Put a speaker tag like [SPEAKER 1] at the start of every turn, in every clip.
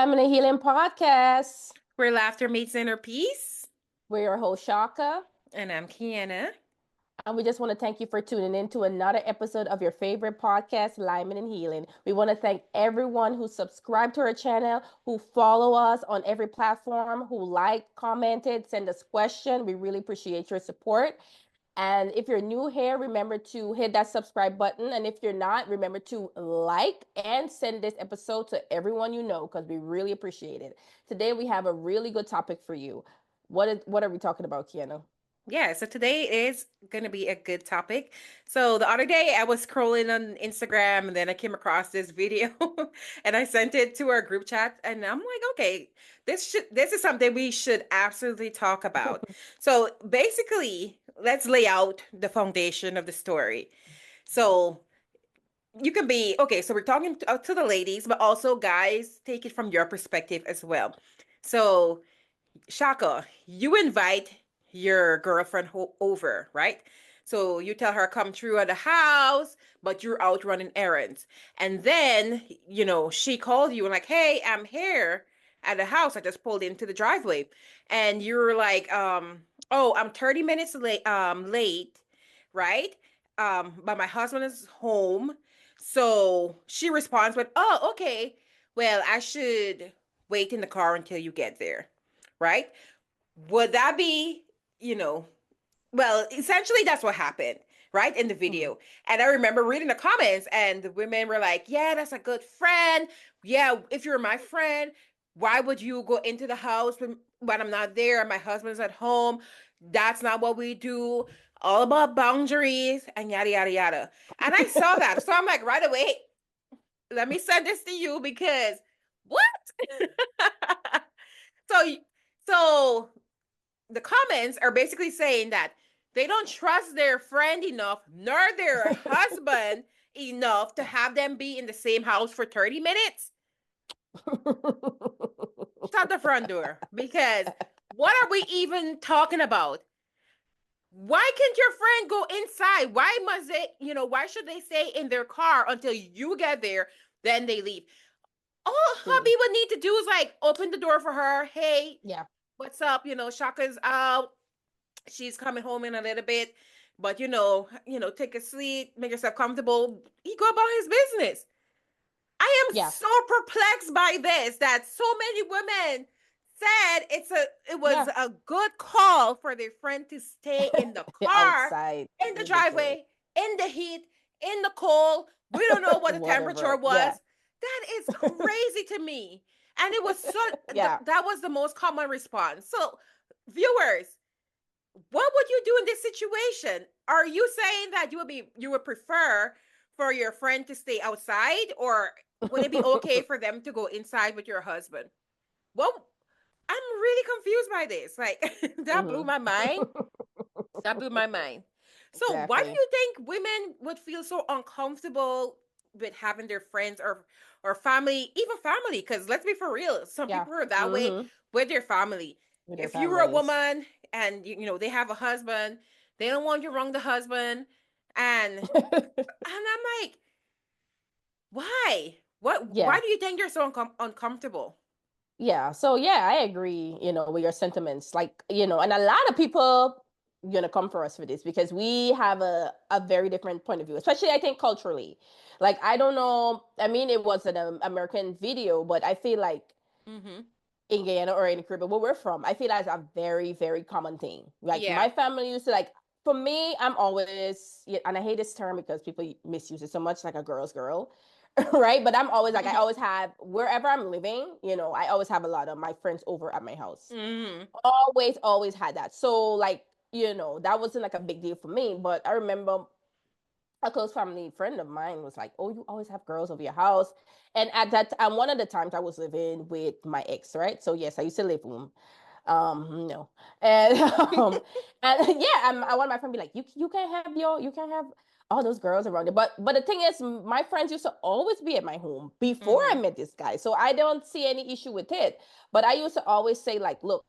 [SPEAKER 1] Lyman and Healing Podcast.
[SPEAKER 2] Where laughter meets inner peace.
[SPEAKER 1] We're your host, Shaka.
[SPEAKER 2] And I'm Kiana.
[SPEAKER 1] And we just want to thank you for tuning in to another episode of your favorite podcast, Lyman and Healing. We want to thank everyone who subscribed to our channel, who follow us on every platform, who liked, commented, send us questions. We really appreciate your support. And if you're new here, remember to hit that subscribe button. And if you're not, remember to like and send this episode to everyone you know, because we really appreciate it. Today, we have a really good topic for you. What are we talking about, Kiana?
[SPEAKER 2] Yeah, so today is going to be a good topic. So the other day I was scrolling on Instagram and then I came across this video and I sent it to our group chat and I'm like, okay, this is something we should absolutely talk about. So basically, let's lay out the foundation of the story. So you can be okay, so we're talking to the ladies, but also guys, take it from your perspective as well. So Shaka, you invite your girlfriend over, right? So you tell her come through at the house, but you're out running errands. And then, she called you and like, "Hey, I'm here at the house. I just pulled into the driveway." And you're like, "Oh, I'm 30 minutes late, right? But my husband is home." So she responds with, "Oh, okay. Well, I should wait in the car until you get there." Right? Would that be, you know, well, essentially that's what happened, right? In the
[SPEAKER 1] Mhm.
[SPEAKER 2] video. And I remember reading the comments and the women were like, "Yeah, that's a good friend. Yeah, if you're my friend, why would you go into the house when I'm not there and my husband's at home? That's not what we do. All about boundaries and yada, yada, yada." And I saw that. So I'm like, right away, let me send this to you because what? so, so the comments are basically saying that they don't trust their friend enough, nor their husband enough to have them be in the same house for 30 minutes. Shut the front door. Because what are we even talking about? Why can't your friend go inside? Why must why should they stay in their car until you get there, then they leave? All
[SPEAKER 1] See,
[SPEAKER 2] hubby would need to do is like open the door for her. "Hey,
[SPEAKER 1] yeah,
[SPEAKER 2] what's up? Shaka's out. She's coming home in a little bit, but take a seat, make yourself comfortable." He go about his business. I am
[SPEAKER 1] yeah,
[SPEAKER 2] so perplexed by this that so many women said it was
[SPEAKER 1] yeah.
[SPEAKER 2] a good call for their friend to stay in the car,
[SPEAKER 1] Outside,
[SPEAKER 2] in the
[SPEAKER 1] ridiculous.
[SPEAKER 2] driveway, in the heat, in the cold. We don't know what the temperature
[SPEAKER 1] Whatever. Yeah,
[SPEAKER 2] was. That is crazy to me. And it was
[SPEAKER 1] yeah.
[SPEAKER 2] that was the most common response. So, viewers, what would you do in this situation? Are you saying that you would prefer for your friend to stay outside, or would it be okay for them to go inside with your husband? Well, I'm really confused by this. Like that blew
[SPEAKER 1] Mhm.
[SPEAKER 2] my mind. That blew my mind. So why do
[SPEAKER 1] Exactly.
[SPEAKER 2] you think women would feel so uncomfortable with having their friends or family, even family? Because let's be for real, some
[SPEAKER 1] Yeah.
[SPEAKER 2] people are that way
[SPEAKER 1] Mm-hmm.
[SPEAKER 2] with their family.
[SPEAKER 1] With their
[SPEAKER 2] If you were a
[SPEAKER 1] families.
[SPEAKER 2] woman and they have a husband, they don't want you wrong the husband, and I'm like, why? Why
[SPEAKER 1] Yeah.
[SPEAKER 2] do you think you're so uncomfortable?
[SPEAKER 1] Yeah. So yeah, I agree, with your sentiments. Like, and a lot of people, come for us for this because we have a very different point of view, especially I think culturally. Like, I don't know. I mean, it was an American video, but I feel like
[SPEAKER 2] Mm-hmm.
[SPEAKER 1] in Guyana or in the Caribbean, where we're from, I feel that's a very, very common thing. Like
[SPEAKER 2] Yeah.
[SPEAKER 1] my family used to like, for me, I'm always, yeah, and I hate this term because people misuse it so much, like a girl's girl, right? But I'm always like, I always have, wherever I'm living, I always have a lot of my friends over at my house.
[SPEAKER 2] Mm-hmm.
[SPEAKER 1] Always, always had that. So like, that wasn't like a big deal for me. But I remember a close family friend of mine was like, "Oh, you always have girls over your house." And at that, and one of the times I was living with my ex, right? So yes, I used to live with him. No, and and yeah, I want my friend to be like, "You can't have you can't have all those girls around you." But the thing is, my friends used to always be at my home before I
[SPEAKER 2] Mm-hmm.
[SPEAKER 1] met this guy, so I don't see any issue with it. But I used to always say like, "Look,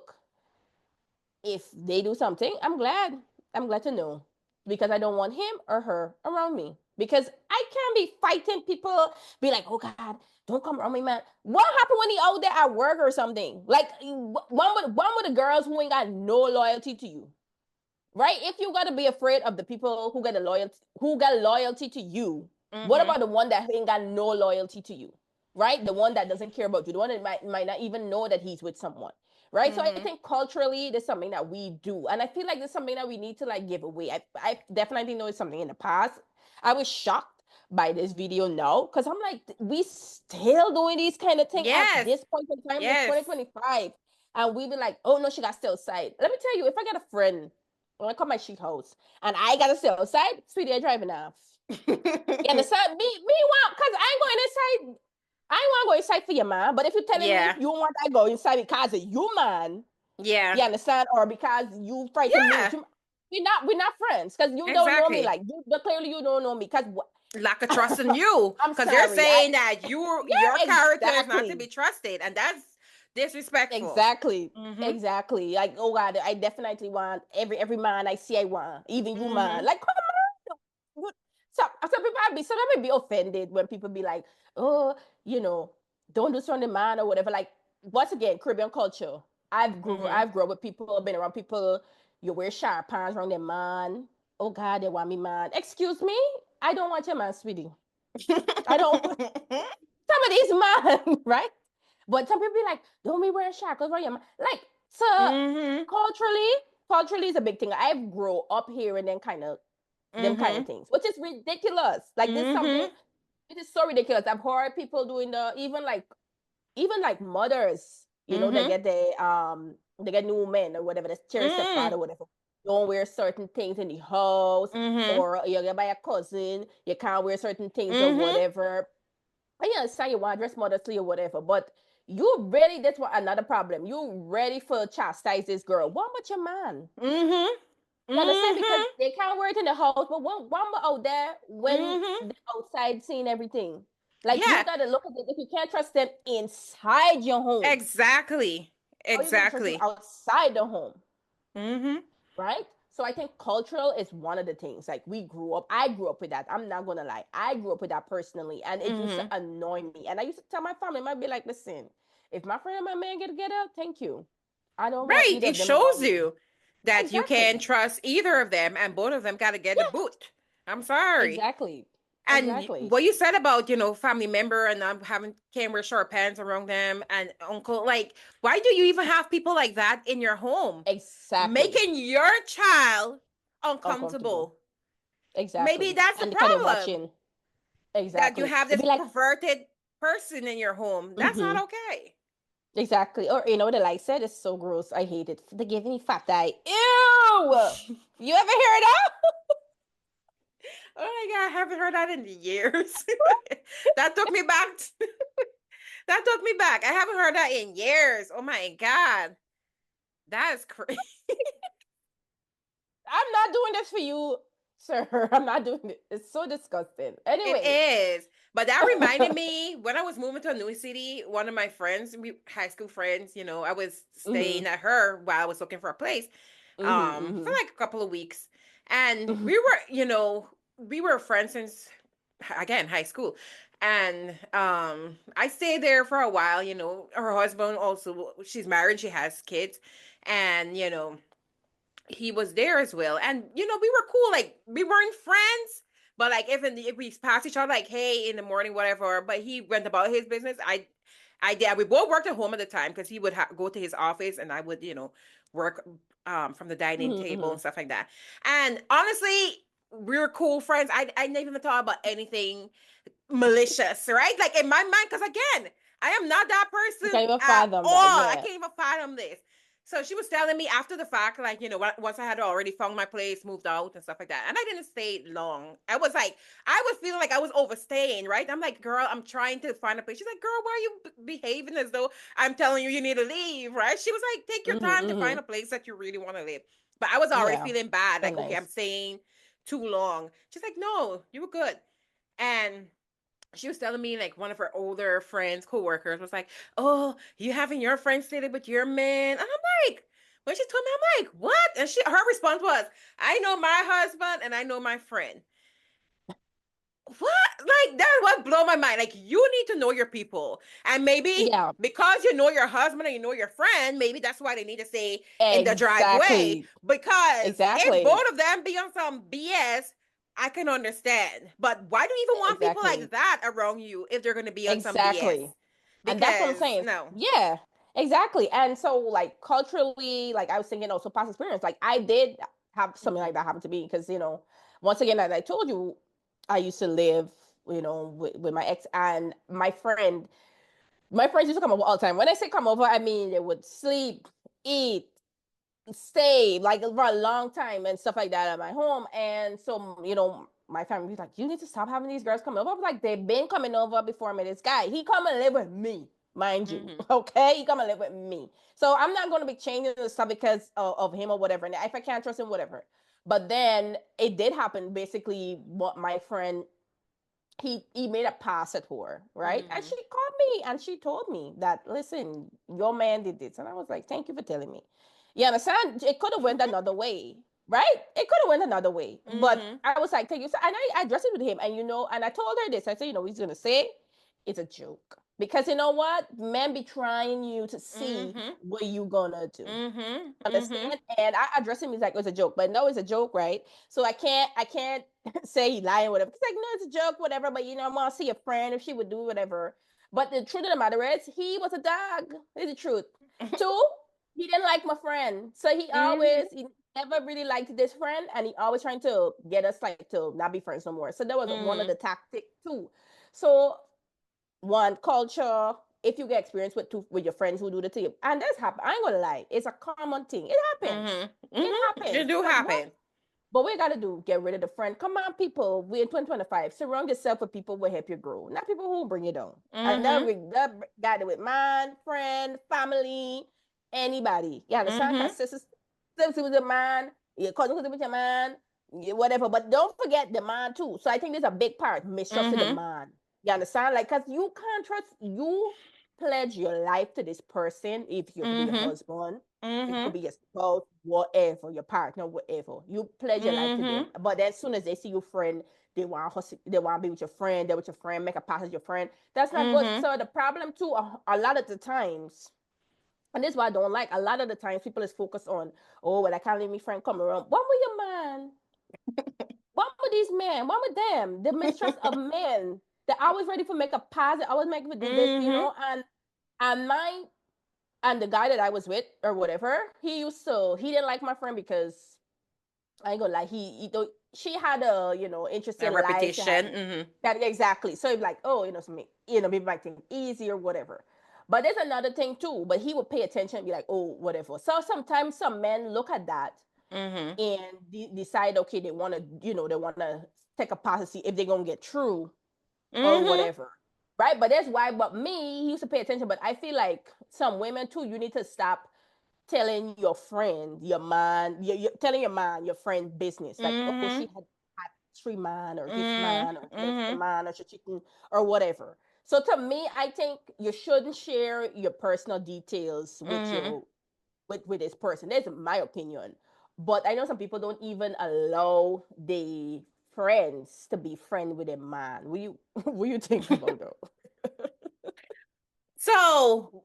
[SPEAKER 1] if they do something, I'm glad. I'm glad to know because I don't want him or her around me because I can't be fighting people, be like, oh God, don't come around me, man. What happened when he out there at work or something? Like one with the girls who ain't got no loyalty to you. Right? If you gotta be afraid of the people who got loyalty to you, what
[SPEAKER 2] Mm-hmm.
[SPEAKER 1] about the one that ain't got no loyalty to you? Right? The one that doesn't care about you, the one that might not even know that he's with someone. Right. So I
[SPEAKER 2] Mm-hmm.
[SPEAKER 1] think culturally there's something that we do. And I feel like there's something that we need to like give away. I definitely know it's something in the past. I was shocked by this video now because I'm like, we still doing these kind of things at
[SPEAKER 2] Yes.
[SPEAKER 1] this point in time. It's
[SPEAKER 2] Yes.
[SPEAKER 1] 2025. And we be like, oh no, she got still side. Let me tell you, if I got a friend when I come my sheet house and I gotta stay outside, sweetie, I driving off. You understand? Me want because I ain't going inside. I ain't want to go inside for your man. But if you're telling me
[SPEAKER 2] Yeah.
[SPEAKER 1] you want I go inside because of you man,
[SPEAKER 2] Yeah.
[SPEAKER 1] you understand? Or because you frighten me with
[SPEAKER 2] Yeah.
[SPEAKER 1] you, we're not friends because you don't know me
[SPEAKER 2] Exactly.
[SPEAKER 1] like you. But clearly you don't know me because
[SPEAKER 2] Lack of trust in you,
[SPEAKER 1] I'm
[SPEAKER 2] because they're
[SPEAKER 1] sorry. I
[SPEAKER 2] saying that your
[SPEAKER 1] yeah
[SPEAKER 2] character is not to
[SPEAKER 1] exactly.
[SPEAKER 2] be trusted, and that's disrespectful.
[SPEAKER 1] Exactly.
[SPEAKER 2] Mm-hmm.
[SPEAKER 1] Exactly. Like, oh God, I definitely want every man I see I want. Even you man.
[SPEAKER 2] Mm-hmm.
[SPEAKER 1] Like, come on. Some people be offended when people be like, oh, you know, don't do something man or whatever. Like, once again, Caribbean culture.
[SPEAKER 2] Mm-hmm.
[SPEAKER 1] I've grown up with people, been around people, you wear sharp pants around their man. Oh God, they want me man. Excuse me? I don't want your man, sweetie. I don't some of these man, right? But some people be like, don't be wearing shackles around your man. Like, so
[SPEAKER 2] Mm-hmm.
[SPEAKER 1] culturally, culturally is a big thing. I've grown up hearing them kind of
[SPEAKER 2] Mm-hmm.
[SPEAKER 1] things, which is ridiculous. Like this something,
[SPEAKER 2] Mm-hmm.
[SPEAKER 1] it is so ridiculous. I've heard people doing the even like mothers, they
[SPEAKER 2] Mm-hmm.
[SPEAKER 1] get they get new men or whatever, the cherish the father, whatever. Don't wear certain things in the house,
[SPEAKER 2] Mm-hmm.
[SPEAKER 1] or you get by a cousin, you can't wear certain things or
[SPEAKER 2] Mm-hmm.
[SPEAKER 1] whatever. I understand you want to dress modestly or whatever, but you ready, that's what another problem. You ready for chastise this girl. What about your man?
[SPEAKER 2] Mm-hmm.
[SPEAKER 1] You understand? Because
[SPEAKER 2] Mm-hmm.
[SPEAKER 1] they can't wear it in the house, but one out there when
[SPEAKER 2] Mm-hmm.
[SPEAKER 1] they're outside seeing everything. Like you
[SPEAKER 2] Yeah,
[SPEAKER 1] gotta look at it. If you can't trust them inside your home,
[SPEAKER 2] exactly.
[SPEAKER 1] how are you gonna trust them
[SPEAKER 2] Exactly.
[SPEAKER 1] outside the home?
[SPEAKER 2] Mm-hmm.
[SPEAKER 1] Right? So I think cultural is one of the things. Like I grew up with that. I'm not gonna lie. I grew up with that personally, and it used to
[SPEAKER 2] Mm-hmm.
[SPEAKER 1] annoy me. And I used to tell my family, I might be like, listen, if my friend and my man get together, thank you. I don't want
[SPEAKER 2] Right.
[SPEAKER 1] either
[SPEAKER 2] It
[SPEAKER 1] of them
[SPEAKER 2] shows
[SPEAKER 1] around me.
[SPEAKER 2] you that you
[SPEAKER 1] Exactly.
[SPEAKER 2] can trust either of them, and both of them got to get the
[SPEAKER 1] Yeah,
[SPEAKER 2] boot. I'm sorry.
[SPEAKER 1] exactly.
[SPEAKER 2] And
[SPEAKER 1] Exactly.
[SPEAKER 2] what you said about, family member and having can't wear short pants around them and uncle, like, why do you even have people like that in your home?
[SPEAKER 1] Exactly.
[SPEAKER 2] Making your child
[SPEAKER 1] Uncomfortable.
[SPEAKER 2] uncomfortable. Maybe
[SPEAKER 1] Exactly.
[SPEAKER 2] that's the
[SPEAKER 1] And because they're
[SPEAKER 2] problem,
[SPEAKER 1] watching.
[SPEAKER 2] that you
[SPEAKER 1] Exactly.
[SPEAKER 2] have
[SPEAKER 1] It'd
[SPEAKER 2] this
[SPEAKER 1] be like,
[SPEAKER 2] perverted person in your home. That's not
[SPEAKER 1] mm-hmm.
[SPEAKER 2] okay.
[SPEAKER 1] Exactly. Or what the like said is so gross. I hate it. They give me fat eye. Ew. You ever hear that?
[SPEAKER 2] Oh my God, I haven't heard that in years. That took me back. That took me back. I haven't heard that in years. Oh my God. That is crazy.
[SPEAKER 1] I'm not doing this for you, sir. I'm not doing it. It's so disgusting.
[SPEAKER 2] It
[SPEAKER 1] Anyways.
[SPEAKER 2] is. But that reminded me when I was moving to a new city, one of my friends, high school friends, I was
[SPEAKER 1] Mm-hmm.
[SPEAKER 2] staying at her while I was looking for a place for
[SPEAKER 1] Mm-hmm.
[SPEAKER 2] like a couple of weeks. And
[SPEAKER 1] Mm-hmm.
[SPEAKER 2] we were friends since, again, high school. And I stayed there for a while. Her husband also, she's married, she has kids. And he was there as well. And we were cool. Like, we weren't friends, but like if we passed each other, like, hey, in the morning, whatever. But he went about his business. I did. We both worked at home at the time because he would go to his office, and I would work from the dining table and
[SPEAKER 1] Mm-hmm.
[SPEAKER 2] stuff like that. And honestly, we were cool friends. I never even thought about anything malicious, right? Like, in my mind, because again, I am not that
[SPEAKER 1] You
[SPEAKER 2] person
[SPEAKER 1] can't even
[SPEAKER 2] at
[SPEAKER 1] fathom that.
[SPEAKER 2] all. I
[SPEAKER 1] Yeah.
[SPEAKER 2] can't even fathom this. So she was telling me after the fact, like, once I had already found my place, moved out and stuff like that. And I didn't stay long. I was like, I was feeling like I was overstaying, right? I'm like, girl, I'm trying to find a place. She's like, girl, why are you behaving as though I'm telling you need to leave, right? She was like, take your
[SPEAKER 1] Mm-hmm.
[SPEAKER 2] time to find
[SPEAKER 1] Mm-hmm.
[SPEAKER 2] a place that you really want to live. But I was already
[SPEAKER 1] Yeah.
[SPEAKER 2] feeling bad.
[SPEAKER 1] So
[SPEAKER 2] Like, okay, I'm
[SPEAKER 1] nice.
[SPEAKER 2] staying too long. She's like, no, you were good. And she was telling me, like, one of her older friends, co-workers, was like, oh, you having your friend stay with your man? And I'm like, when she told me, I'm like, what? And her response was, I know my husband and I know my friend. what? Like that what blow my mind. Like you need to know your people. And maybe
[SPEAKER 1] Yeah,
[SPEAKER 2] because you know your husband and you know your friend, maybe that's why they need to stay in the driveway.
[SPEAKER 1] exactly.
[SPEAKER 2] Because if
[SPEAKER 1] Exactly.
[SPEAKER 2] both of them be on some BS, I can understand. But why do you even want people like
[SPEAKER 1] Exactly.
[SPEAKER 2] that around you if they're gonna be on some
[SPEAKER 1] Exactly.
[SPEAKER 2] BS?
[SPEAKER 1] And that's what I'm
[SPEAKER 2] Because
[SPEAKER 1] saying.
[SPEAKER 2] no.
[SPEAKER 1] Yeah, exactly. And so, like, culturally, like, I was thinking also past experience. Like, I did have something like
[SPEAKER 2] Mm-hmm.
[SPEAKER 1] that happen to me because, once again, as I told you, I used to live, with my ex and my friends used to come over all the time. When I say come over, I mean they would sleep, eat, stay like for a long time and stuff like that at my home. And so, my family was like, you need to stop having these girls come over. I was like, they've been coming over before I met this guy. He come and live with me, mind you.
[SPEAKER 2] Mm-hmm.
[SPEAKER 1] Okay? He come and live with me. So I'm not going to be changing the stuff because of him or whatever. And if I can't trust him, whatever. But then it did happen. Basically, what my friend he made a pass at her, right? And
[SPEAKER 2] Mm-hmm.
[SPEAKER 1] she called me and she told me that, listen, your man did this. And I was like, thank you for telling me. You understand? It could have went another way, right? It could have went another way. But
[SPEAKER 2] Mm-hmm.
[SPEAKER 1] I was like, thank you. So, and I addressed it with him. And and I told her this. I said, he's gonna say it's a joke. Because you know what? Men be trying you to see
[SPEAKER 2] Mm-hmm.
[SPEAKER 1] what you gonna do.
[SPEAKER 2] Mm-hmm. Mm-hmm.
[SPEAKER 1] Understand? And I addressed him. He's like, it was a joke, but no, it's a joke, right? So I can't say he lying, whatever. He's like, no, it's a joke, whatever. But I want to see a friend if she would do whatever. But the truth of the matter is, he was a dog. Is the truth. Two, he didn't like my friend, so
[SPEAKER 2] Mm-hmm.
[SPEAKER 1] he never really liked this friend, and he always trying to get us like to not be friends no more. So that was one of
[SPEAKER 2] Mm-hmm.
[SPEAKER 1] the tactic too. So one culture, if you get experience with your friends who do the to you, and that's happen. I ain't gonna lie, it's a common thing. It happens.
[SPEAKER 2] Mm-hmm.
[SPEAKER 1] It
[SPEAKER 2] Mm-hmm. It
[SPEAKER 1] happens.
[SPEAKER 2] do
[SPEAKER 1] But
[SPEAKER 2] happen.
[SPEAKER 1] what we gotta do, get rid of the friend. Come on, people. We in 2025. Surround yourself with people who will help you grow, not people who will bring you down. And
[SPEAKER 2] Mm-hmm.
[SPEAKER 1] that got it with man, friend, family, anybody. You understand?
[SPEAKER 2] Mm-hmm.
[SPEAKER 1] Cause sister with a man, your cousin with your man, whatever. But don't forget the man too. So I think there's a big part mistrust of the
[SPEAKER 2] Mm-hmm.
[SPEAKER 1] man. You understand? Like, cause you can't trust you pledge your life to this person if you could be your
[SPEAKER 2] Mm-hmm.
[SPEAKER 1] husband, it could
[SPEAKER 2] Mm-hmm.
[SPEAKER 1] be your spouse, whatever, your partner, whatever. You pledge your life to them.
[SPEAKER 2] Mm-hmm.
[SPEAKER 1] But as soon as they see your friend, they want to be with your friend, they're with your friend, make a pass with your friend. That's not good.
[SPEAKER 2] Mm-hmm.
[SPEAKER 1] So the problem too, a lot of the times, and this is why I don't like a lot of the times people is focused on, oh, well, I can't leave my friend come around. One with your man, one with these men, one with them. The mistrust of men. They're always ready for make a pass. They always make for this,
[SPEAKER 2] Mm-hmm.
[SPEAKER 1] and mine and the guy that I was with or whatever, he didn't like my friend because I ain't gonna lie, she had a
[SPEAKER 2] A
[SPEAKER 1] interesting life. She
[SPEAKER 2] repetition.
[SPEAKER 1] had
[SPEAKER 2] Mm-hmm.
[SPEAKER 1] that exactly. So he'd be like, oh, so me, maybe might think easy or whatever. But there's another thing too. But he would pay attention and be like, oh, whatever. So sometimes some men look at that
[SPEAKER 2] Mm-hmm.
[SPEAKER 1] and decide, okay, they want to, they want to take a pass to see if they're gonna get through or
[SPEAKER 2] Mm-hmm.
[SPEAKER 1] whatever. Right? But that's why, but me, he used to pay attention. But I feel like some women too, you need to stop telling your friend, your man, you're telling your man, your friend business. Like, oh, she
[SPEAKER 2] Mm-hmm.
[SPEAKER 1] had three man or this man or she the
[SPEAKER 2] Mm-hmm.
[SPEAKER 1] man or she cheating or whatever. So to me, I think you shouldn't share your personal details with
[SPEAKER 2] Mm-hmm.
[SPEAKER 1] your with this person. That's my opinion. But I know some people don't even allow the friends to be friend with a man. What you think about that?
[SPEAKER 2] So,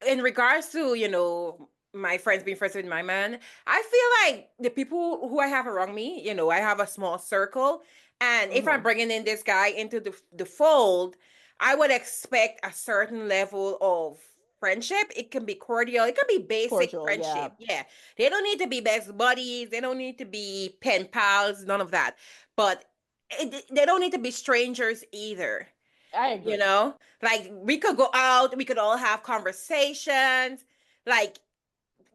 [SPEAKER 2] in regards to, my friends being friends with my man, I feel like the people who I have around me, I have a small circle. And if I'm
[SPEAKER 1] Mm-hmm.
[SPEAKER 2] bringing in this guy into the fold, I would expect a certain level of friendship. It can be cordial, it can be basic
[SPEAKER 1] Cordial, yeah.
[SPEAKER 2] friendship. Yeah. They don't need to be best buddies, they don't need to be pen pals, none of that. But they don't need to be strangers either.
[SPEAKER 1] I
[SPEAKER 2] You
[SPEAKER 1] agree.
[SPEAKER 2] know, like we could go out, we could all have conversations, like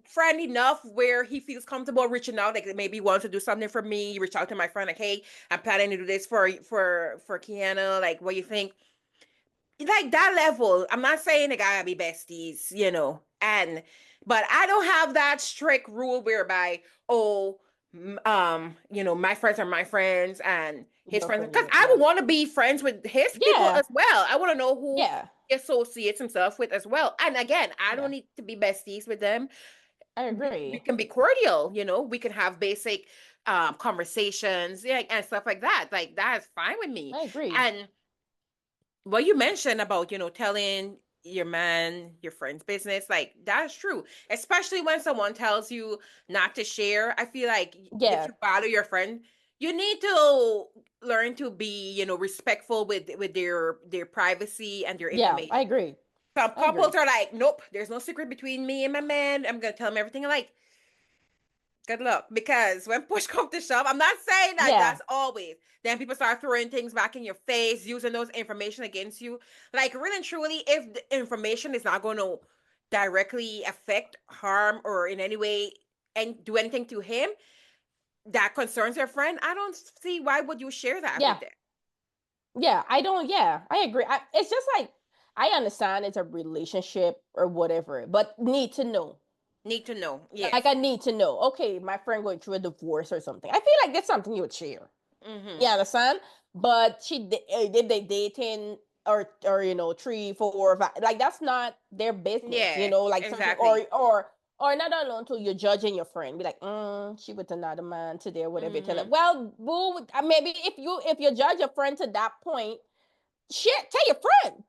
[SPEAKER 2] friend enough where he feels comfortable reaching out, like maybe he wants to do something for me, reach out to my friend, like, hey, I'm planning to do this for Kiana, like what you think, like that level. I'm not saying the guy gotta be besties, and but I don't have that strict rule whereby, oh, my friends are my friends and his
[SPEAKER 1] Your
[SPEAKER 2] friends,
[SPEAKER 1] friend,
[SPEAKER 2] because
[SPEAKER 1] you
[SPEAKER 2] I
[SPEAKER 1] yeah.
[SPEAKER 2] would want to be friends with his people
[SPEAKER 1] Yeah,
[SPEAKER 2] as well. I want to know who
[SPEAKER 1] yeah,
[SPEAKER 2] he associates himself with as well. And again, I
[SPEAKER 1] yeah.
[SPEAKER 2] don't need to be besties with them.
[SPEAKER 1] I
[SPEAKER 2] We
[SPEAKER 1] agree.
[SPEAKER 2] can be cordial, we can have basic conversations, yeah, and stuff like that. Like that is fine with me.
[SPEAKER 1] I agree.
[SPEAKER 2] And what you mentioned about, telling your man your friend's business, like that's true. Especially when someone tells you not to share. I feel like if
[SPEAKER 1] Yeah.
[SPEAKER 2] you value your friend, you need to learn to be, respectful with their privacy and their
[SPEAKER 1] Yeah, I
[SPEAKER 2] information.
[SPEAKER 1] agree.
[SPEAKER 2] Some
[SPEAKER 1] I agree.
[SPEAKER 2] couples are like, nope, there's no secret between me and my man. I'm gonna tell him everything. Like, good luck. Because when push comes to shove, I'm not saying that
[SPEAKER 1] Yeah.
[SPEAKER 2] that's always. Then people start throwing things back in your face, using those information against you. Like, really and truly, if the information is not going to directly affect, harm, or in any way and do anything to him that concerns your friend, I don't see why would you share that
[SPEAKER 1] Yeah.
[SPEAKER 2] with them.
[SPEAKER 1] Yeah. I don't, yeah, I agree. It's just like, I understand it's a relationship or whatever, but need to know.
[SPEAKER 2] Need to know.
[SPEAKER 1] Like,
[SPEAKER 2] Yes.
[SPEAKER 1] I need to know. Okay, my friend going through a divorce or something. I feel like that's something you would share.
[SPEAKER 2] Mm-hmm.
[SPEAKER 1] You understand? But did they dating or 3, 4, 5? Like that's not their business.
[SPEAKER 2] Yeah,
[SPEAKER 1] Like something
[SPEAKER 2] exactly.
[SPEAKER 1] or not alone until you're judging your friend. Be like, she with another man today or whatever. You tell it.
[SPEAKER 2] Mm-hmm.
[SPEAKER 1] Well, boo. Maybe if you judge your friend to that point, shit, tell your friend.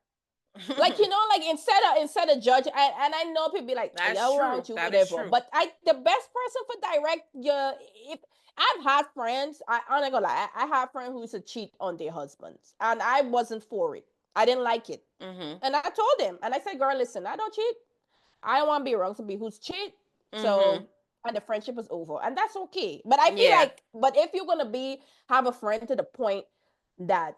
[SPEAKER 1] Like like instead of judge, and I know people be like,
[SPEAKER 2] That's
[SPEAKER 1] yeah,
[SPEAKER 2] true.
[SPEAKER 1] around you,
[SPEAKER 2] That is
[SPEAKER 1] whatever.
[SPEAKER 2] true.
[SPEAKER 1] But the best person for direct your if I've had friends, I'm not gonna lie, I have friends who used to cheat on their husbands, and I wasn't for it. I didn't like it,
[SPEAKER 2] Mm-hmm.
[SPEAKER 1] and I told him, and I said, girl, listen, I don't cheat. I don't want to be around somebody who's cheat.
[SPEAKER 2] Mm-hmm.
[SPEAKER 1] So and the friendship was over, and that's okay. But I feel
[SPEAKER 2] Yeah.
[SPEAKER 1] like, but if you're gonna have a friend to the point that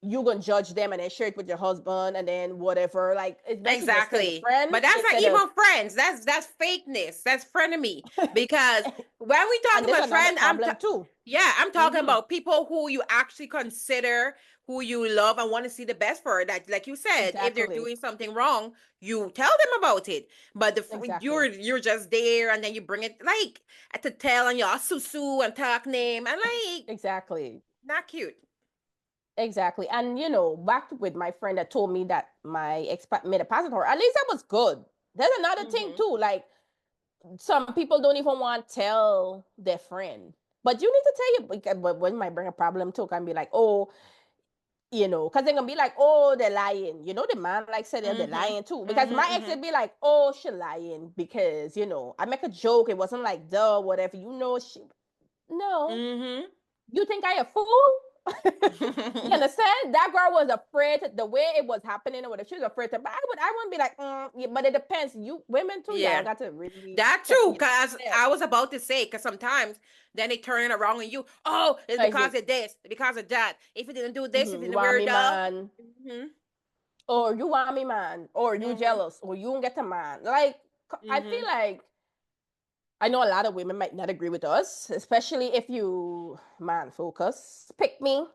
[SPEAKER 1] you're gonna judge them and then share it with your husband and then whatever. Like it's best to just stay your
[SPEAKER 2] Exactly.
[SPEAKER 1] friend
[SPEAKER 2] But that's not
[SPEAKER 1] instead of
[SPEAKER 2] even friends. That's fakeness. That's frenemy. Because when we talk
[SPEAKER 1] and there's
[SPEAKER 2] about
[SPEAKER 1] another
[SPEAKER 2] friend,
[SPEAKER 1] problem too.
[SPEAKER 2] yeah, I'm talking
[SPEAKER 1] Mm-hmm.
[SPEAKER 2] about people who you actually consider, who you love and want to see the best for. That, like you said, if they're
[SPEAKER 1] Exactly.
[SPEAKER 2] doing something wrong, you tell them about it. But
[SPEAKER 1] Exactly.
[SPEAKER 2] you're just there and then you bring it like at the tail and y'all susu and talk name and like
[SPEAKER 1] Exactly.
[SPEAKER 2] not cute.
[SPEAKER 1] Exactly. And back with my friend that told me that my ex made a pass with her. At least that was good. There's another thing
[SPEAKER 2] Mm-hmm.
[SPEAKER 1] too. Like some people don't even want to tell their friend. But you need to tell you, but when might bring a problem too, can be like, oh, because they're gonna be like, oh, they're lying. The man like said they're
[SPEAKER 2] Mm-hmm.
[SPEAKER 1] lying too. Because my ex
[SPEAKER 2] Mm-hmm.
[SPEAKER 1] would be like, oh, she lying because I make a joke. It wasn't like duh, whatever. She no.
[SPEAKER 2] Mm-hmm.
[SPEAKER 1] You think I a fool? You
[SPEAKER 2] Mm-hmm.
[SPEAKER 1] understand? That girl was afraid the way it was happening or whatever. She was afraid to. But I wouldn't be like, yeah, but it depends. You women too, y'all
[SPEAKER 2] Yeah.
[SPEAKER 1] got to really
[SPEAKER 2] That
[SPEAKER 1] check
[SPEAKER 2] too, because
[SPEAKER 1] yourself.
[SPEAKER 2] I was about to say, because sometimes then they turn it around on you. Oh, it's
[SPEAKER 1] Is
[SPEAKER 2] because
[SPEAKER 1] it?
[SPEAKER 2] of this, because of that. If you didn't do this, if you
[SPEAKER 1] You
[SPEAKER 2] didn't
[SPEAKER 1] want
[SPEAKER 2] wear
[SPEAKER 1] me,
[SPEAKER 2] that.
[SPEAKER 1] man?
[SPEAKER 2] Mm-hmm.
[SPEAKER 1] Or you want me, man? Or you
[SPEAKER 2] Mm-hmm.
[SPEAKER 1] jealous? Or you don't get a man? Like I feel
[SPEAKER 2] Mm-hmm.
[SPEAKER 1] like I know a lot of women might not agree with us, especially if you man focus, pick me,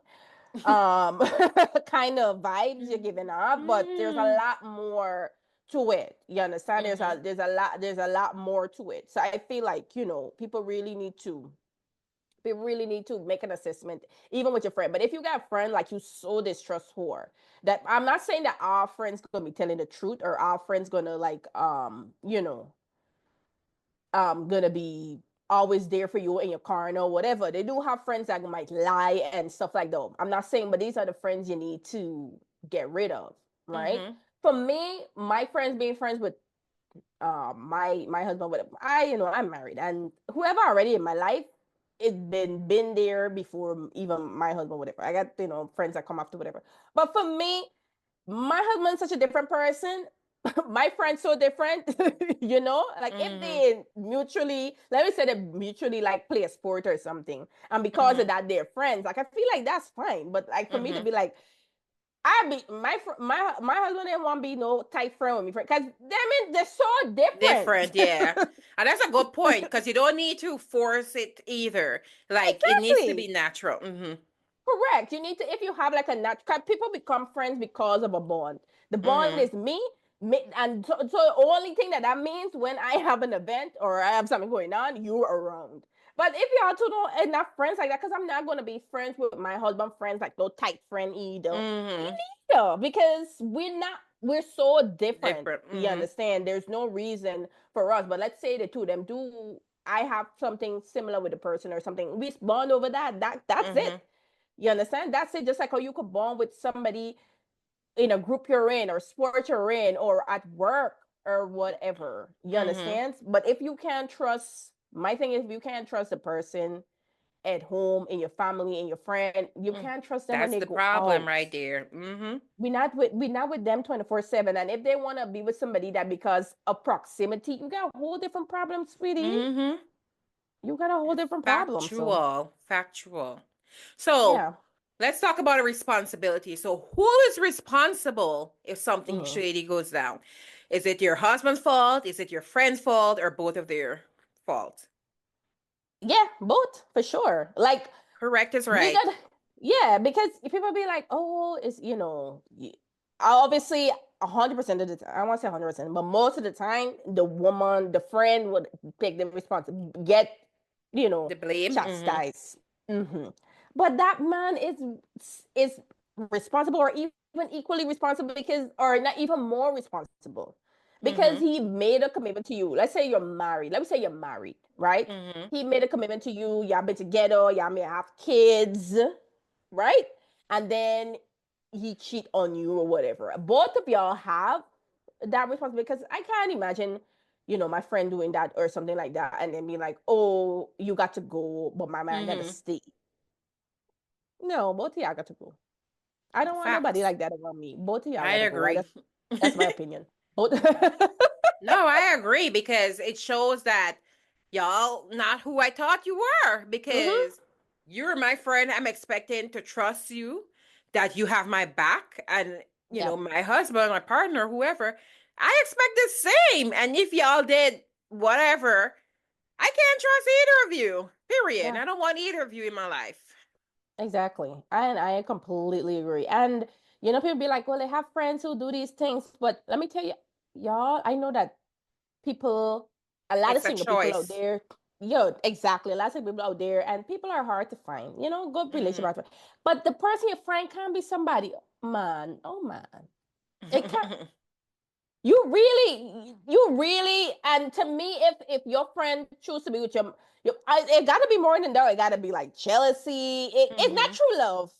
[SPEAKER 1] kind of vibes you're giving off. But there's a
[SPEAKER 2] Mm-hmm.
[SPEAKER 1] lot more to it. You understand? There's
[SPEAKER 2] Mm-hmm.
[SPEAKER 1] a lot more to it. So I feel like people really need to make an assessment, even with your friend. But if you got a friend like you so distrust her, that I'm not saying that our friends gonna be telling the truth or our friends gonna like gonna be always there for you in your car or whatever. They do have friends that might lie and stuff like that. I'm not saying, but these are the friends you need to get rid of, right?
[SPEAKER 2] Mm-hmm.
[SPEAKER 1] For me, my friends being friends with my husband, whatever. I'm married, and whoever already in my life, it been there before even my husband, whatever. I got friends that come after whatever. But for me, my husband's such a different person. My friend's so different. Like if
[SPEAKER 2] Mm-hmm.
[SPEAKER 1] they mutually, let me say they mutually like play a sport or something, and because of
[SPEAKER 2] Mm-hmm.
[SPEAKER 1] that they're friends. Like I feel like that's fine. But like for me to
[SPEAKER 2] Mm-hmm.
[SPEAKER 1] be like, I be my husband didn't want to be no tight friend with me because they're so different.
[SPEAKER 2] Different, yeah. And that's a good point, because you don't need to force it either. Like it needs to be
[SPEAKER 1] Exactly.
[SPEAKER 2] natural. Mm-hmm.
[SPEAKER 1] Correct. You need to, if you have like a natural, people become friends because of a bond. The bond
[SPEAKER 2] Mm-hmm.
[SPEAKER 1] is me, and so the only thing that means when I have an event or I have something going on, you're around. But if you all two don't enough friends like that, because I'm not gonna be friends with my husband friends like no tight friend either. Me
[SPEAKER 2] Mm-hmm.
[SPEAKER 1] neither, because we're so different.
[SPEAKER 2] Different.
[SPEAKER 1] You
[SPEAKER 2] Mm-hmm.
[SPEAKER 1] understand? There's no reason for us, but let's say the two of them do. I have something similar with the person or something. We bond over that. That's
[SPEAKER 2] Mm-hmm.
[SPEAKER 1] it. You understand? That's it. Just like how you could bond with somebody in a group you're in, or sport you're in, or at work or whatever. You
[SPEAKER 2] Mm-hmm.
[SPEAKER 1] understand? But if you can't trust, my thing is, if you can't trust a person at home, in your family, in your friend, you
[SPEAKER 2] Mm.
[SPEAKER 1] can't trust them when
[SPEAKER 2] That's
[SPEAKER 1] they
[SPEAKER 2] the
[SPEAKER 1] go
[SPEAKER 2] problem
[SPEAKER 1] out.
[SPEAKER 2] right there. Mm-hmm.
[SPEAKER 1] We're not with them 24/7. And if they want to be with somebody that because of proximity, you got a whole different problem, sweetie.
[SPEAKER 2] Mm-hmm.
[SPEAKER 1] You got a whole different problem. So
[SPEAKER 2] Factual. Factual. So
[SPEAKER 1] yeah.
[SPEAKER 2] let's talk about a responsibility. So who is responsible if something
[SPEAKER 1] Hmm.
[SPEAKER 2] shady goes down? Is it your husband's fault? Is it your friend's fault? Or both of their fault?
[SPEAKER 1] Yeah, both for sure. Like
[SPEAKER 2] Correct is
[SPEAKER 1] we
[SPEAKER 2] right.
[SPEAKER 1] got, yeah, because people be like, oh, it's, obviously 100% of the time, I won't say 100%, but most of the time the woman, the friend would take the responsibility, get,
[SPEAKER 2] The blame. Mm-hmm.
[SPEAKER 1] chastised. Hmm. But that man is responsible, or even equally responsible, because, or not even more responsible, because
[SPEAKER 2] Mm-hmm.
[SPEAKER 1] he made a commitment to you. Let's say you're married. Let me say you're married, right?
[SPEAKER 2] Mm-hmm.
[SPEAKER 1] He made a commitment to you. Y'all been together. Y'all may have kids, right? And then he cheat on you or whatever. Both of y'all have that responsibility, because I can't imagine, my friend doing that or something like that, and then be like, "Oh, you got to go, but my man got to
[SPEAKER 2] Mm-hmm.
[SPEAKER 1] stay." No, both of y'all got to go. I don't want nobody
[SPEAKER 2] Facts.
[SPEAKER 1] like that around me. Both of y'all
[SPEAKER 2] I
[SPEAKER 1] got to go.
[SPEAKER 2] agree.
[SPEAKER 1] That's my opinion. Both.
[SPEAKER 2] No, I agree because it shows that y'all not who I thought you were
[SPEAKER 1] Hmm.
[SPEAKER 2] because you're my friend. I'm expecting to trust you that you have my back and
[SPEAKER 1] Yep.
[SPEAKER 2] my husband, my partner, whoever. I expect the same. And if y'all did whatever, I can't trust either of you. Period.
[SPEAKER 1] Yeah.
[SPEAKER 2] I don't want either of you in my life.
[SPEAKER 1] Exactly. And I completely agree. And people be like, well, they have friends who do these things, but let me tell you, y'all, I know that people, a lot of
[SPEAKER 2] It's a
[SPEAKER 1] single people out
[SPEAKER 2] choice.
[SPEAKER 1] there, exactly, a lot of single people out there, and people are hard to find, good relationship
[SPEAKER 2] Hmm.
[SPEAKER 1] hard to find. But the person you find can be somebody, man, oh man, it can. You really, and to me, if your friend choose to be with it got to be more than that. It got to be like jealousy. It's not
[SPEAKER 2] Hmm.
[SPEAKER 1] true love.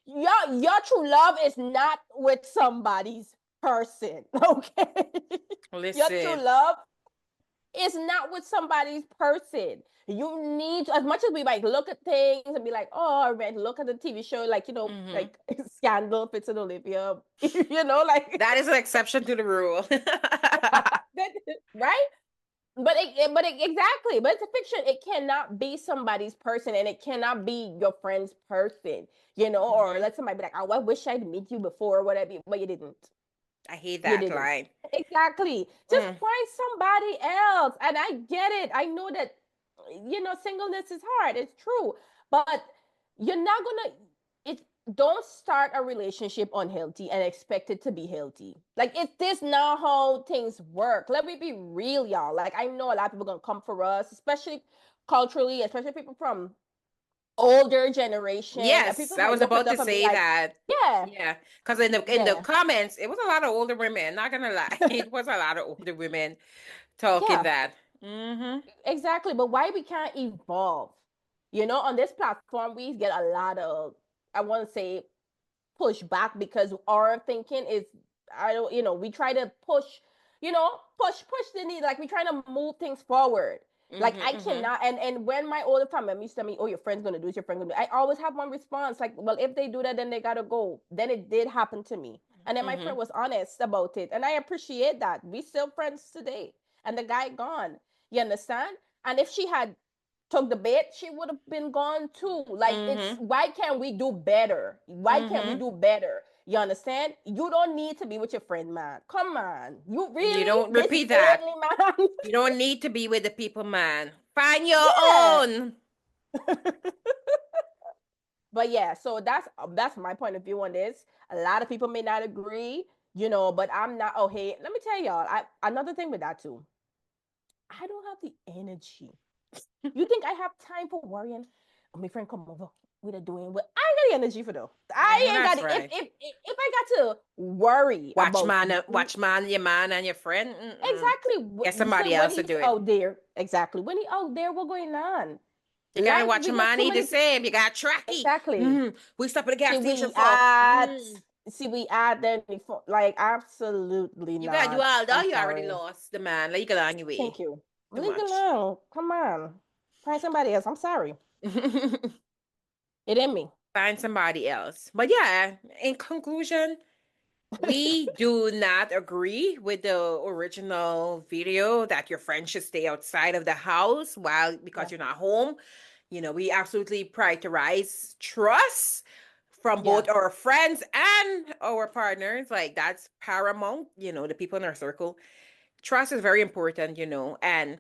[SPEAKER 1] Your true love is not with somebody's person, okay? Your true
[SPEAKER 2] Listen.
[SPEAKER 1] love is not with somebody's person. You need as much as we like look at things and be like, oh, I read, look at the TV show, like
[SPEAKER 2] Hmm.
[SPEAKER 1] like Scandal, Fitz and Olivia, like
[SPEAKER 2] That is an exception to the rule.
[SPEAKER 1] right? Exactly. But it's a fiction. It cannot be somebody's person, and it cannot be your friend's person. Or
[SPEAKER 2] Hmm.
[SPEAKER 1] let somebody be like, "Oh, I wish I'd meet you before, or whatever," but you didn't.
[SPEAKER 2] I hate
[SPEAKER 1] You
[SPEAKER 2] that
[SPEAKER 1] didn't.
[SPEAKER 2] line.
[SPEAKER 1] Exactly. Just
[SPEAKER 2] Mm.
[SPEAKER 1] find somebody else. And I get it. I know that singleness is hard. It's true. But you're not gonna it don't start a relationship unhealthy and expect it to be healthy. Like it's this not how things work. Let me be real, y'all. Like I know a lot of people gonna come for us, especially culturally, especially people from older generation. And
[SPEAKER 2] Yes,
[SPEAKER 1] people
[SPEAKER 2] I
[SPEAKER 1] might
[SPEAKER 2] was
[SPEAKER 1] look us
[SPEAKER 2] about to
[SPEAKER 1] up and be
[SPEAKER 2] say
[SPEAKER 1] like,
[SPEAKER 2] that.
[SPEAKER 1] yeah,
[SPEAKER 2] Yeah, because in the
[SPEAKER 1] yeah,
[SPEAKER 2] comments, it was a lot of older women. Not gonna lie, it was a lot of older women talking
[SPEAKER 1] yeah.
[SPEAKER 2] that. Hmm.
[SPEAKER 1] Exactly, but why we can't evolve? On this platform, we get a lot of, I want to say, pushback, because our thinking is, I don't, we try to push the need, like we trying to move things forward. Like I
[SPEAKER 2] Hmm. Hmm.
[SPEAKER 1] cannot, and when my older family members tell me, "Oh, your friend's gonna do this, your friend gonna do," I always have one response, like, "Well, if they do that, then they gotta go." Then it did happen to me, and then my
[SPEAKER 2] Hmm.
[SPEAKER 1] friend was honest about it, and I appreciate that. We still friends today, and the guy gone. You understand? And if she had took the bait, she would have been gone too. Like it's
[SPEAKER 2] Hmm.
[SPEAKER 1] why can't we do better? Why can't we
[SPEAKER 2] Hmm.
[SPEAKER 1] do better? You understand? You don't need to be with your friend, man. Come on. You
[SPEAKER 2] You
[SPEAKER 1] really?
[SPEAKER 2] don't
[SPEAKER 1] This
[SPEAKER 2] repeat that.
[SPEAKER 1] early, man?
[SPEAKER 2] You don't need to be with the people, man. Find your
[SPEAKER 1] Yeah.
[SPEAKER 2] own.
[SPEAKER 1] But yeah, so that's my point of view on this. A lot of people may not agree, but I'm not. Oh, hey, let me tell y'all. Another thing with that too. I don't have the energy. You think I have time for worrying? Oh, my friend come over. we are doing what I ain't got the energy for though. I
[SPEAKER 2] Yeah,
[SPEAKER 1] ain't got
[SPEAKER 2] that's
[SPEAKER 1] it.
[SPEAKER 2] right.
[SPEAKER 1] If I got to worry about
[SPEAKER 2] Watch man, your man and your friend. Mm-mm.
[SPEAKER 1] exactly
[SPEAKER 2] Get
[SPEAKER 1] say
[SPEAKER 2] somebody
[SPEAKER 1] when
[SPEAKER 2] else to
[SPEAKER 1] he's
[SPEAKER 2] do it.
[SPEAKER 1] out there, exactly when he out there, what's going on?
[SPEAKER 2] You gotta
[SPEAKER 1] Life
[SPEAKER 2] watch
[SPEAKER 1] we
[SPEAKER 2] a
[SPEAKER 1] got
[SPEAKER 2] man
[SPEAKER 1] too
[SPEAKER 2] eat the
[SPEAKER 1] many
[SPEAKER 2] same. You got tracky.
[SPEAKER 1] exactly.
[SPEAKER 2] We stop at the
[SPEAKER 1] See
[SPEAKER 2] gas station
[SPEAKER 1] we
[SPEAKER 2] for.
[SPEAKER 1] add see we add then like absolutely
[SPEAKER 2] You gotta do
[SPEAKER 1] not.
[SPEAKER 2] all
[SPEAKER 1] I'm
[SPEAKER 2] that. You already
[SPEAKER 1] sorry.
[SPEAKER 2] lost the man. Like you got on your
[SPEAKER 1] Thank
[SPEAKER 2] way.
[SPEAKER 1] you.
[SPEAKER 2] Too
[SPEAKER 1] Leave it
[SPEAKER 2] much.
[SPEAKER 1] alone. Come on. Find somebody else. I'm sorry. It ain't me.
[SPEAKER 2] Find somebody else. But yeah, in conclusion, we do not agree with the original video that your friend should stay outside of the house while because
[SPEAKER 1] Yeah.
[SPEAKER 2] you're not home. We absolutely prioritize trust from
[SPEAKER 1] Yeah.
[SPEAKER 2] both our friends and our partners. Like that's paramount, the people in our circle. Trust is very important, and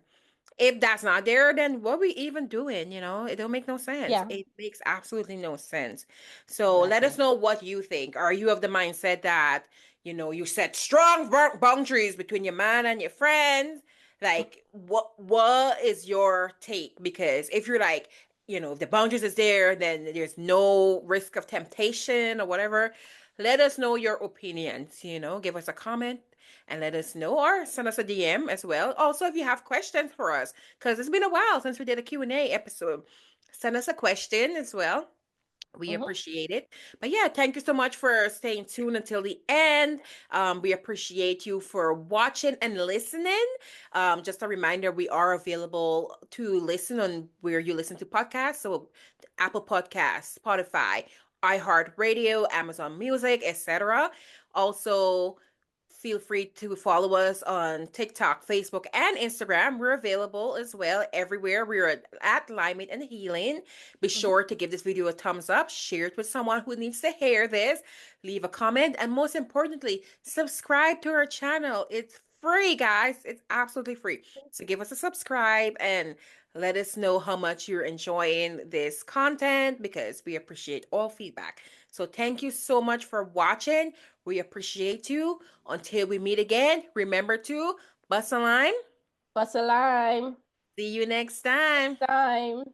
[SPEAKER 2] if that's not there, then what we even doing? It don't make no sense.
[SPEAKER 1] Yeah.
[SPEAKER 2] It makes absolutely no sense. So let
[SPEAKER 1] Exactly.
[SPEAKER 2] us know what you think. Are you of the mindset that, you set strong boundaries between your man and your friends? Like, what is your take? Because if you're like, if the boundaries is there, then there's no risk of temptation or whatever. Let us know your opinions. Give us a comment and let us know or send us a DM as well. Also, if you have questions for us, because it's been a while since we did a Q&A episode, send us a question as well. We
[SPEAKER 1] Hmm.
[SPEAKER 2] appreciate it. But yeah, thank you so much for staying tuned until the end. We appreciate you for watching and listening. Just a reminder, we are available to listen on where you listen to podcasts. So Apple Podcasts, Spotify, iHeartRadio, Amazon Music, etc. Also, feel free to follow us on TikTok, Facebook, and Instagram. We're available as well everywhere. We're at Alignment and Healing. Be
[SPEAKER 1] Hmm.
[SPEAKER 2] sure to give this video a thumbs up, share it with someone who needs to hear this, leave a comment, and most importantly, subscribe to our channel. It's free, guys. It's absolutely free. So give us a subscribe and let us know how much you're enjoying this content because we appreciate all feedback. So thank you so much for watching. We appreciate you. Until we meet again, remember to bust a line.
[SPEAKER 1] Bust a lime.
[SPEAKER 2] See you next
[SPEAKER 1] Next
[SPEAKER 2] time.
[SPEAKER 1] time.